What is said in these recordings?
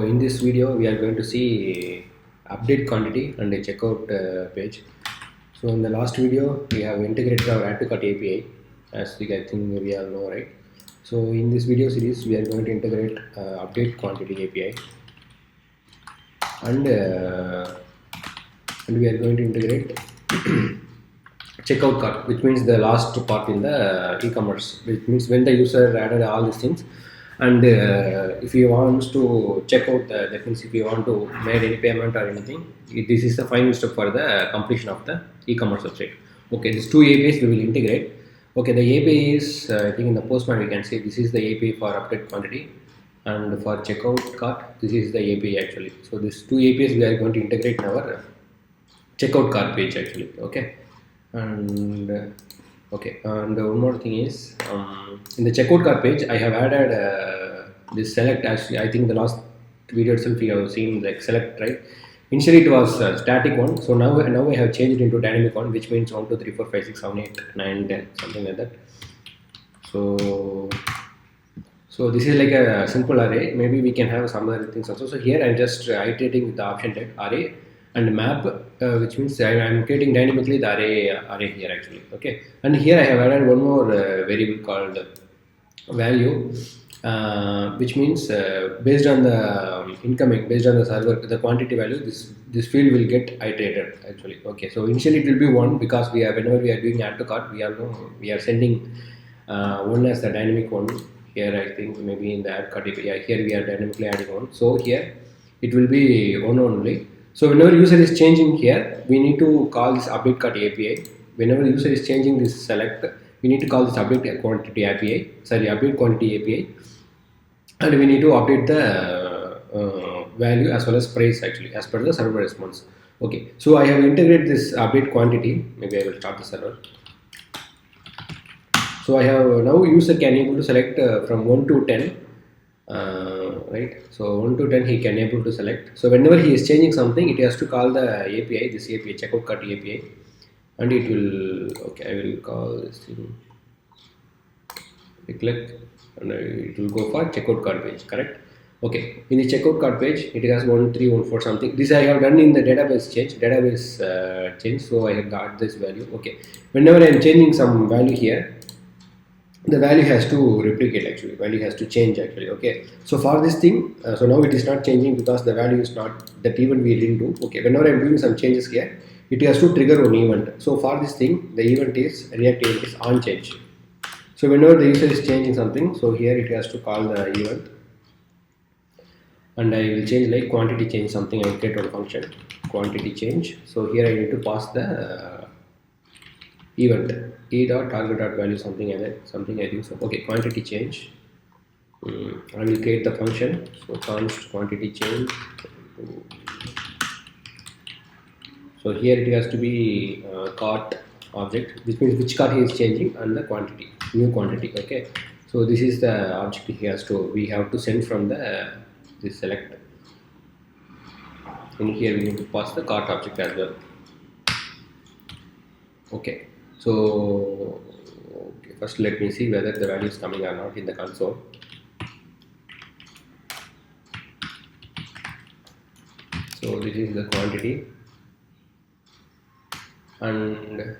In this video, we are going to see update quantity and a checkout page. So in the last video, we have integrated our add to cart API, as I think we all know, right? So in this video series, we are going to integrate update quantity API, and we are going to integrate checkout cart, which means the last part in the e-commerce, which means when the user added all these things, and if you want to check out that means if you want to make any payment or anything, this is the final step for the completion of the e-commerce website. Okay, these two APIs we will integrate. Okay, the API is I think in the postman we can say this is the API for update quantity, and for checkout cart this is the API actually. So these two APIs we are going to integrate in our checkout cart page actually. Okay, and okay, and one more thing is in the checkout cart page I have added this select. Actually, I think the last video itself you have seen like select, right? Initially it was static one, so now I have changed it into dynamic one, which means 1 2 3 4 5 6 7 8 9 10 something like that. So this is like a simple array. Maybe we can have some other things also. So here I'm just iterating with the option type array and map, which means I'm creating dynamically the array here actually. Okay, and here I have added one more variable called value, which means based on the incoming, based on the server, the quantity value, this field will get iterated actually. Okay, so initially it will be one, because we are, whenever we are doing add to cart, we are sending one as the dynamic one. Here I think maybe in the add cart API, here we are dynamically adding one, so here it will be one only. So whenever user is changing here, we need to call this update cart API. Whenever user is changing this select, we need to call this update quantity API, sorry, update quantity API, and we need to update the value as well as price actually as per the server response. Okay, so I have integrated this update quantity. Maybe I will start the server. So I have now user can able to select from 1 to 10, right? So 1 to 10 he can able to select. So whenever he is changing something, it has to call the API, this API checkout cart API, and it will, okay, I will call this thing, I click, and it will go for checkout cart page, correct? Okay, in the checkout cart page it has 1314 something. This I have done in the database change, so I have got this value. Okay, whenever I am changing some value here, the value has to replicate actually, value has to change actually. Okay, so for this thing, so now it is not changing because the value is not, that event we didn't do. Okay, whenever I'm doing some changes here, it has to trigger one event. So for this thing, the event is react event is on change. So whenever the user is changing something, so here it has to call the event, and I will change like quantity change something. I will create one function quantity change. So here I need to pass the event e dot target dot value something like that, something I think so. Okay, quantity change. I will create the function. So const quantity change. So here it has to be cart object, which means which cart he is changing, and the quantity, new quantity. Okay, so this is the object he has to, we have to send from the this select. In here we need to pass the cart object as well. Okay, so okay, first let me see whether the value is coming or not in the console. So this is the quantity, and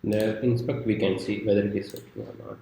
the inspect we can see whether it is working or not.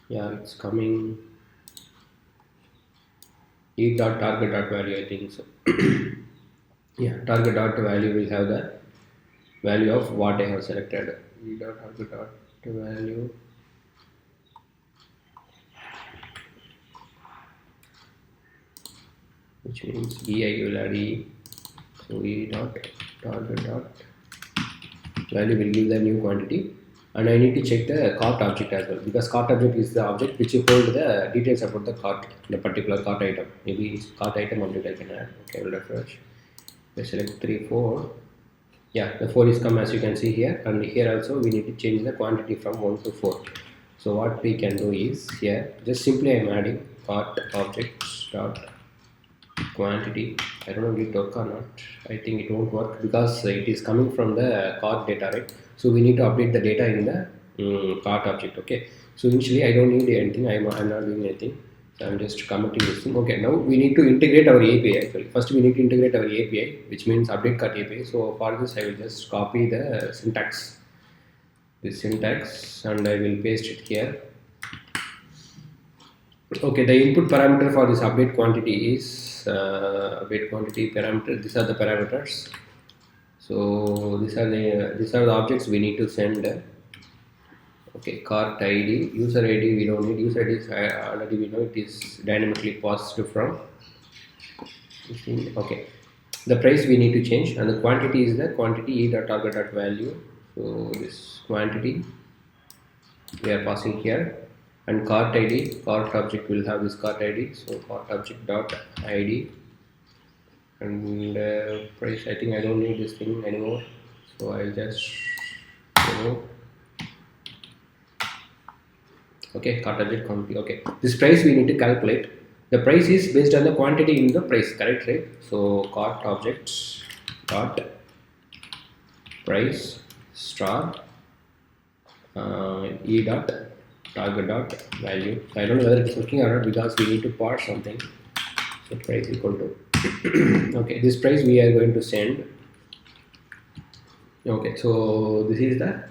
Yeah, it's coming. E dot target dot value, I think so. Yeah, target dot value will have the value of what I have selected. E dot target dot value. Which means EI will add E. So E dot target dot value will give the new quantity, and I need to check the cart object as well, because cart object is the object which will hold the details about the cart, the particular cart item. Maybe it's cart item object I can add. Okay, I will refresh. I select 3 4. Yeah, the 4 is come, as you can see here, and here also we need to change the quantity from 1 to 4. So what we can do is here just simply I am adding cart object dot quantity. I don't know if it work or not. I think it won't work because it is coming from the cart data, right? So we need to update the data in the cart object. Okay, so initially I don't need anything. I'm not doing anything, so I'm just commenting this thing. Okay, now we need to integrate our API. Actually, first we need to integrate our API, which means update cart API. So for this I will just copy the syntax, and I will paste it here. Okay, the input parameter for this update quantity is update quantity parameter. These are the parameters. So these are the objects we need to send. Okay, cart ID, user ID we don't need. User ID is already we know it is dynamically passed from. Okay, the price we need to change, and the quantity is the quantity e.target.value. So this quantity we are passing here, and cart ID, cart object will have this cart ID. So cart object dot ID, and price. I think I don't need this thing anymore, so I'll just remove. Okay, cart object quantity. Okay, this price we need to calculate. The price is based on the quantity in the price, correct, right? So cart objects dot price star e dot target dot value. So I don't know whether it's working or not because we need to parse something. So price equal to okay, this price we are going to send. Okay, so this is the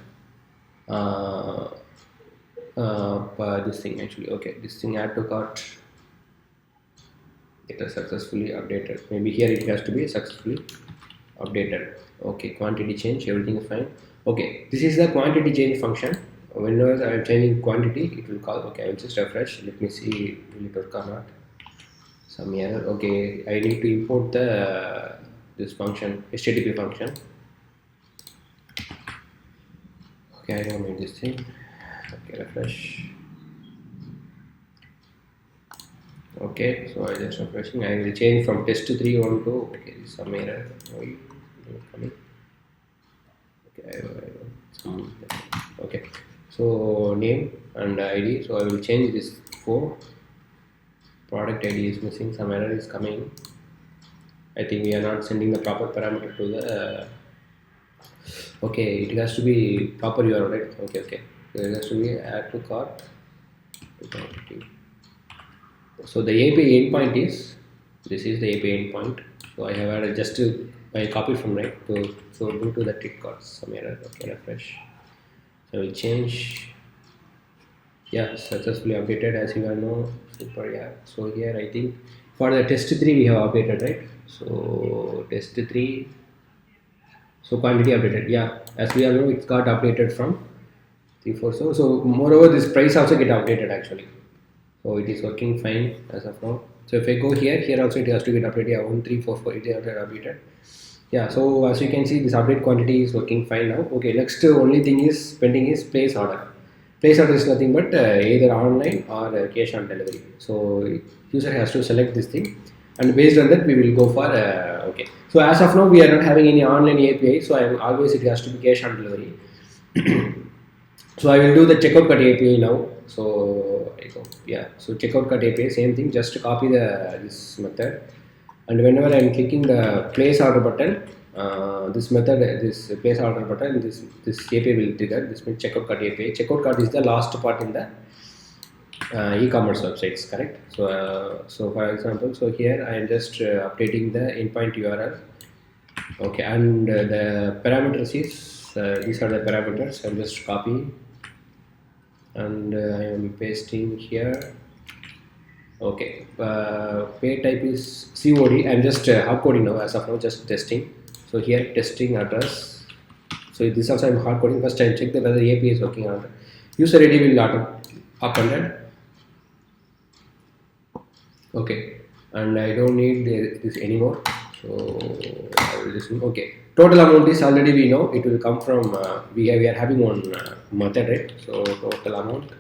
this thing actually. Okay, this thing add to cart. It is successfully updated. Maybe here it has to be successfully updated. Okay, quantity change, everything is fine. Okay, this is the quantity change function. Whenever I am changing quantity, it will call. Okay, I will just refresh. Let me see will it work or not. Some error. Okay, I need to import the this function, HTTP function. Okay, I don't need this thing. Okay, refresh. Okay, so I just refreshing. I will change from test3 on to okay. Some error. Okay, so name and ID. So I will change this for product ID is missing. Some error is coming. I think we are not sending the proper parameter to the. Okay, it has to be proper URL, right? Okay. So it has to be add to cart. So the API endpoint is this is the API endpoint. So I have added just to I copied from right to so due to that it got some error. Okay, refresh. So I will change. Yeah, successfully updated as you all know. Super. Yeah. So here I think for the test3 we have updated, right? So test3. So quantity updated. Yeah, as we all know, it's got updated from 3 4. So moreover, this price also get updated actually. So it is working fine as of now. So if I go here also it has to get updated. Yeah, 1 3 4 4 it is updated. Yeah, so as you can see, this update quantity is working fine now. Okay, next only thing is pending is place order. Place order is nothing but either online or cash on delivery. So user has to select this thing, and based on that we will go for okay. So as of now we are not having any online API. So always it has to be cash on delivery. So I will do the checkout cart API now. So I go So checkout cart API same thing. Just copy this method. And whenever I am clicking the place order button, this place order button, this API will trigger. This means checkout cart API. Checkout cart is the last part in the e-commerce websites, correct? So for example, so here I am just updating the endpoint URL. Okay, and the parameters is these are the parameters. I'm just copying, and I am pasting here. Okay, pay type is COD. I'm just hard coding now as of now, just testing. So here testing address. So this also I'm hard coding. First I check whether the API is working or not. User ID will appended. Okay, and I don't need this anymore. So I will just okay. Total amount is already we know it will come from we are having one method, right? So total amount.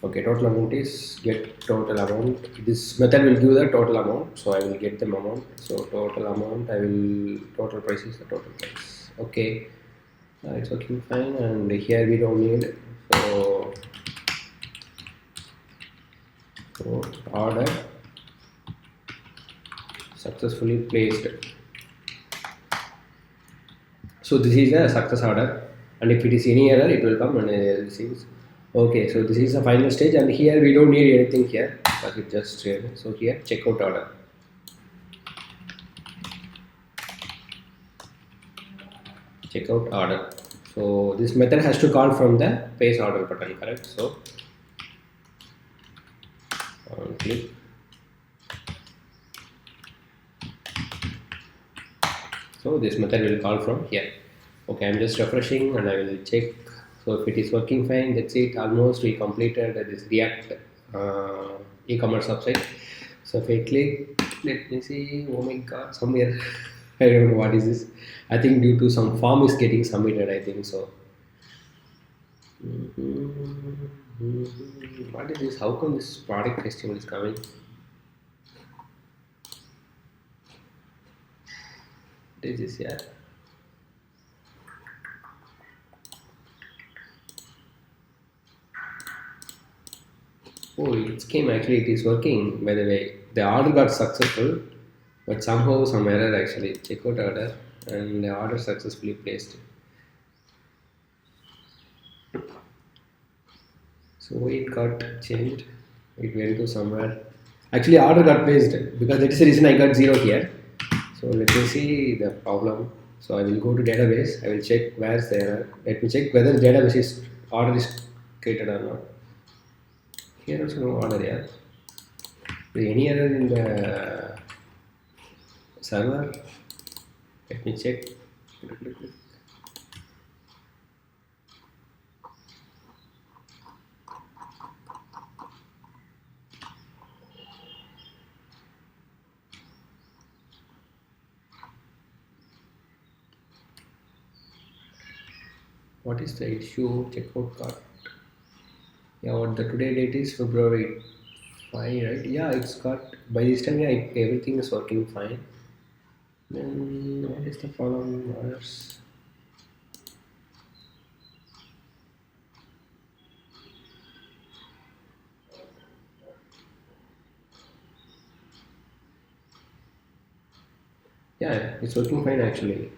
Okay, total amount is get total amount. This method will give the total amount, so I will get the amount. So total amount, total price is the total price. Okay, it's working fine, and here we don't need. So order successfully placed. So this is the success order, and if it is any error, it will come and this is okay. So this is the final stage, and here we don't need anything here because it just so here checkout order. Checkout order. So this method has to call from the place order button, correct? So click. So this method will call from here. Okay, I'm just refreshing and I will check. So if it is working fine, that's it. Almost we completed this React e-commerce website. So if I click, let me see. Oh my God, somewhere I don't know what is this. I think due to some form is getting submitted. I think so. What is this? How come this product festival is coming? What is this here? Oh, it came actually. It is working. By the way, the order got successful, but somehow some error actually. Checkout order and the order successfully placed. So it got changed. It went to somewhere. Actually, order got placed because that is the reason I got 0 here. So let me see the problem. So I will go to database. I will check where's the error. Let me check whether database is order is created or not. Here also no order, yeah. Is any error in the server? Let me check. What is the issue? Checkout cart. Yeah, what the today date is February 5, right? Yeah, it's got by this time. Yeah, everything is working fine. Then what is the following orders? Yeah, it's working fine actually.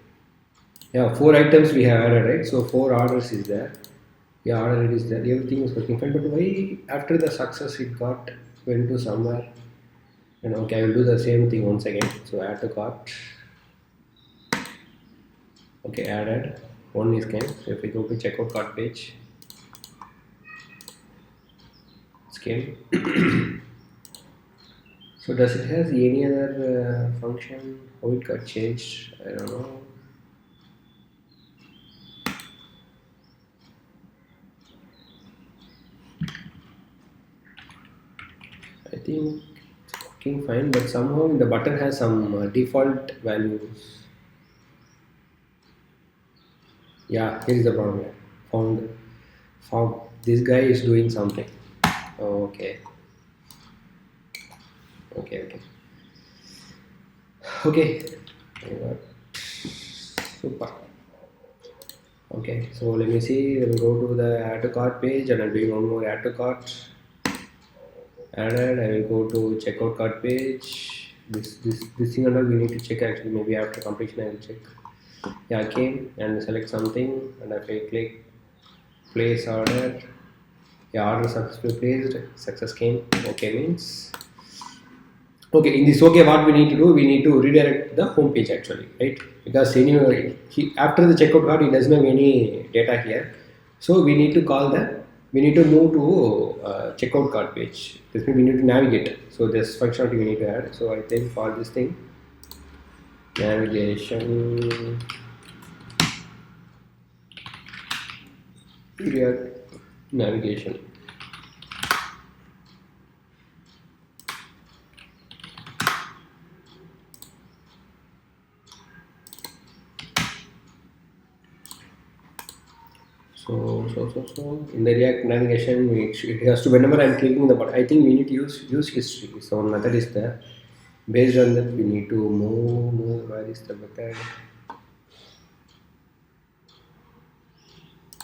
Yeah, 4 items we have added, right? So 4 orders is there. Yeah, order it is there. Everything is working fine. But why after the success it got went to somewhere? And okay, I will do the same thing once again. So add to cart. Okay, added. One is came. So if we go to checkout cart page, it's came. So does it has any other function? How it got changed? I don't know. I think it's working fine, but somehow the button has some default values. Yeah, here is the problem. Found this guy is doing something. Okay, okay. Okay. Super. Okay, so let me see. Let me go to the add to cart page and I'm doing one more add to cart. Added. I will go to checkout cart page. This thing and all we need to check actually. Maybe after completion I will check. Yeah, I came and select something and if I click place order. Yeah, order successfully placed. Success came. Okay means. Okay, in this okay, what we need to do, we need to redirect the home page actually, right? Because anyway, after the checkout card, he doesn't have any data here, so we need to we need to move to checkout card page. This means we need to navigate. So this functionality we need to add. So I think for this thing, navigation, navigation. So in the React navigation, it has to whenever I'm clicking the button, I think we need to use history. So one method is there. Based on that, we need to move. Where is the method?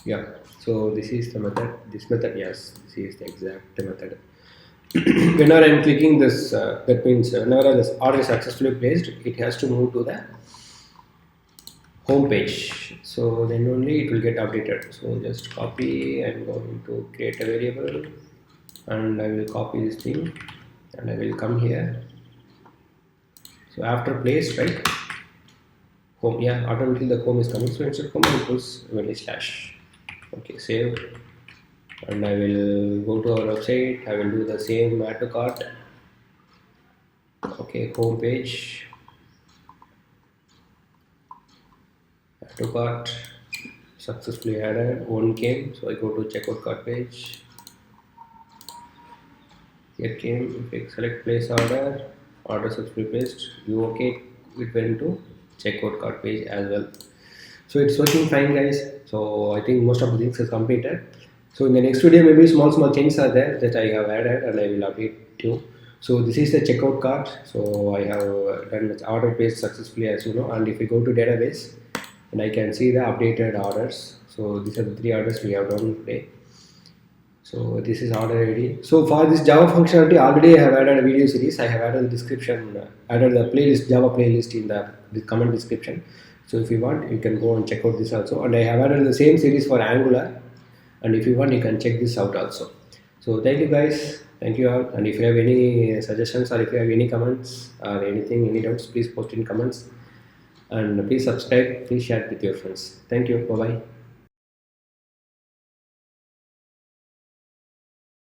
Yeah. So this is the method. This method, yes, this is the exact method. whenever I'm clicking this, that means whenever this order is successfully placed, it has to move to the home page. So then only it will get updated. So just copy. I'm going to create a variable, and I will copy this thing, and I will come here. So after place, right? Home, yeah, automatically the home is coming. So instead of home, I will put only slash. Okay, save, and I will go to our website. I will do the same, add to cart. Okay, home page, add to cart, successfully added. One came, so I go to checkout cart page. Here came. If I select place order, order successfully placed. You okay? It went to checkout cart page as well. So it's working fine, guys. So I think most of the things is completed. So in the next video, maybe small changes are there that I have added, and I will update you. So this is the checkout cart. So I have done the order placed successfully, as you know. And if we go to database, and I can see the updated orders. So these are the 3 orders we have done today. So this is order ID. So for this Java functionality, already I have added a video series. I have added the description, added the playlist, Java playlist in the comment description. So if you want, you can go and check out this also. And I have added the same series for Angular. And if you want, you can check this out also. So thank you, guys. Thank you all. And if you have any suggestions, or if you have any comments or anything, any doubts, please post in comments. And please subscribe. Please share it with your friends. Thank you. Bye bye.